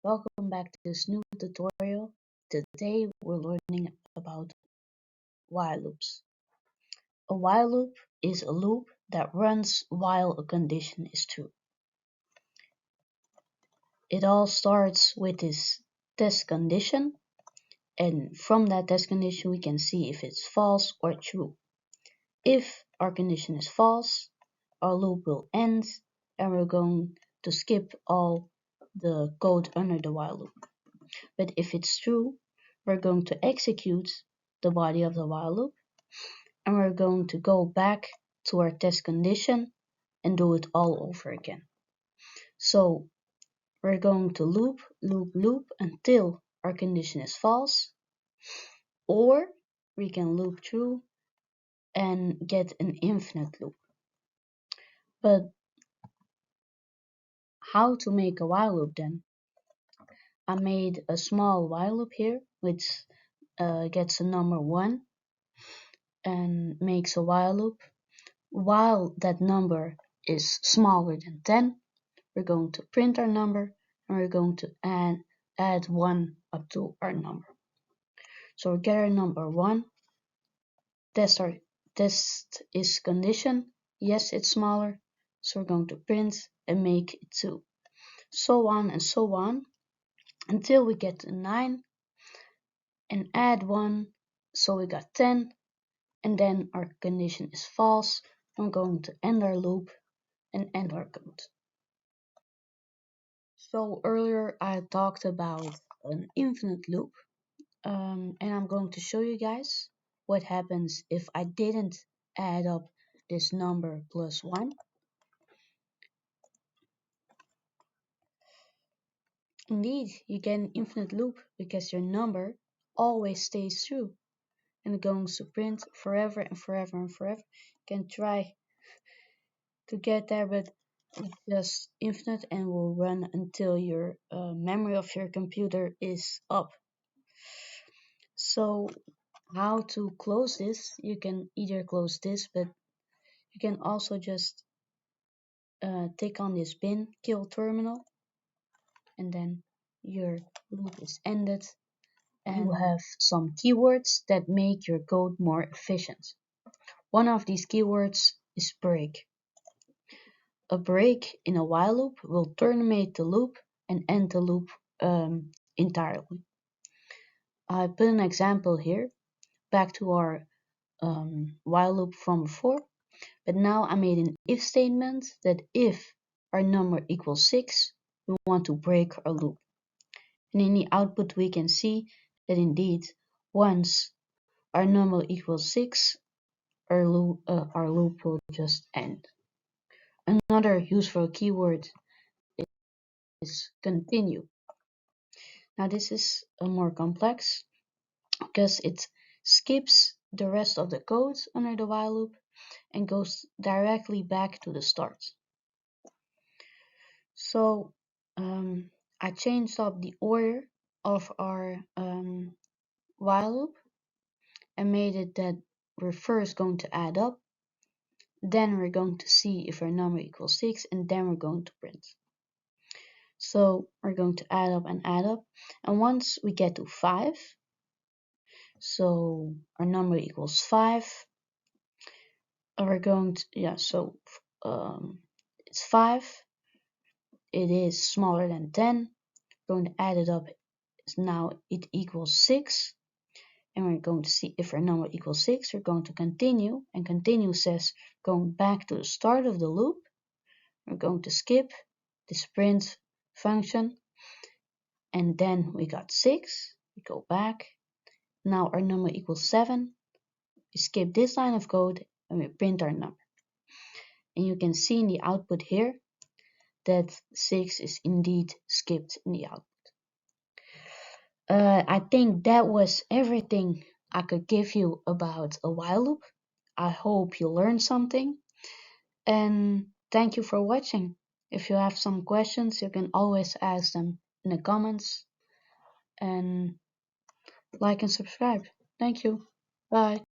Welcome back to this new tutorial. Today we're learning about while loops. A while loop is a loop that runs while a condition is true. It all starts with this test condition, and from that test condition we can see if it's false or true. If our condition is false, our loop will end and we're going to skip all the code under the while loop. But if it's true, we're going to execute the body of the while loop and we're going to go back to our test condition and do it all over again. So we're going to loop until our condition is false, or we can loop through and get an infinite loop. But how to make a while loop then? I made a small while loop here which gets a number 1 and makes a while loop. While that number is smaller than 10, we're going to print our number and we're going to add 1 up to our number. So we get our number 1, test is condition, yes it's smaller, so we're going to print and make it 2. So on and so on until we get to 9 and add 1, so we got 10, and then our condition is false. I'm going to end our loop and end our code. So earlier I talked about an infinite loop, and I'm going to show you guys what happens if I didn't add up this number plus 1. Indeed, you get an infinite loop because your number always stays true and goes to print forever and forever and forever. You can try to get there, but it's just infinite and will run until your memory of your computer is up. So how to close this? You can either close this, but you can also just take on this bin kill terminal, and then your loop is ended and you have some keywords that make your code more efficient. One of these keywords is break. A break in a while loop will terminate the loop and end the loop entirely. I put an example here back to our while loop from before, but now I made an if statement that if our number equals 6, we want to break our loop. And in the output we can see that indeed once our number equals 6, our loop will just end. Another useful keyword is continue. Now this is more complex because it skips the rest of the code under the while loop and goes directly back to the start. So I changed up the order of our while loop and made it that we're first going to add up, then we're going to see if our number equals 6, and then we're going to print. So we're going to add up, and once we get to 5, so our number equals 5, we're going to, it's 5, it is smaller than 10, we're going to add it up, now it equals 6, and we're going to see if our number equals 6, we're going to continue, and continue says going back to the start of the loop. We're going to skip this print function, and then we got 6, we go back, now our number equals 7, we skip this line of code and we print our number. And you can see in the output here that 6 is indeed skipped in the output. I think that was everything I could give you about a while loop. I hope you learned something, and thank you for watching. If you have some questions, you can always ask them in the comments, and like and subscribe. Thank you. Bye.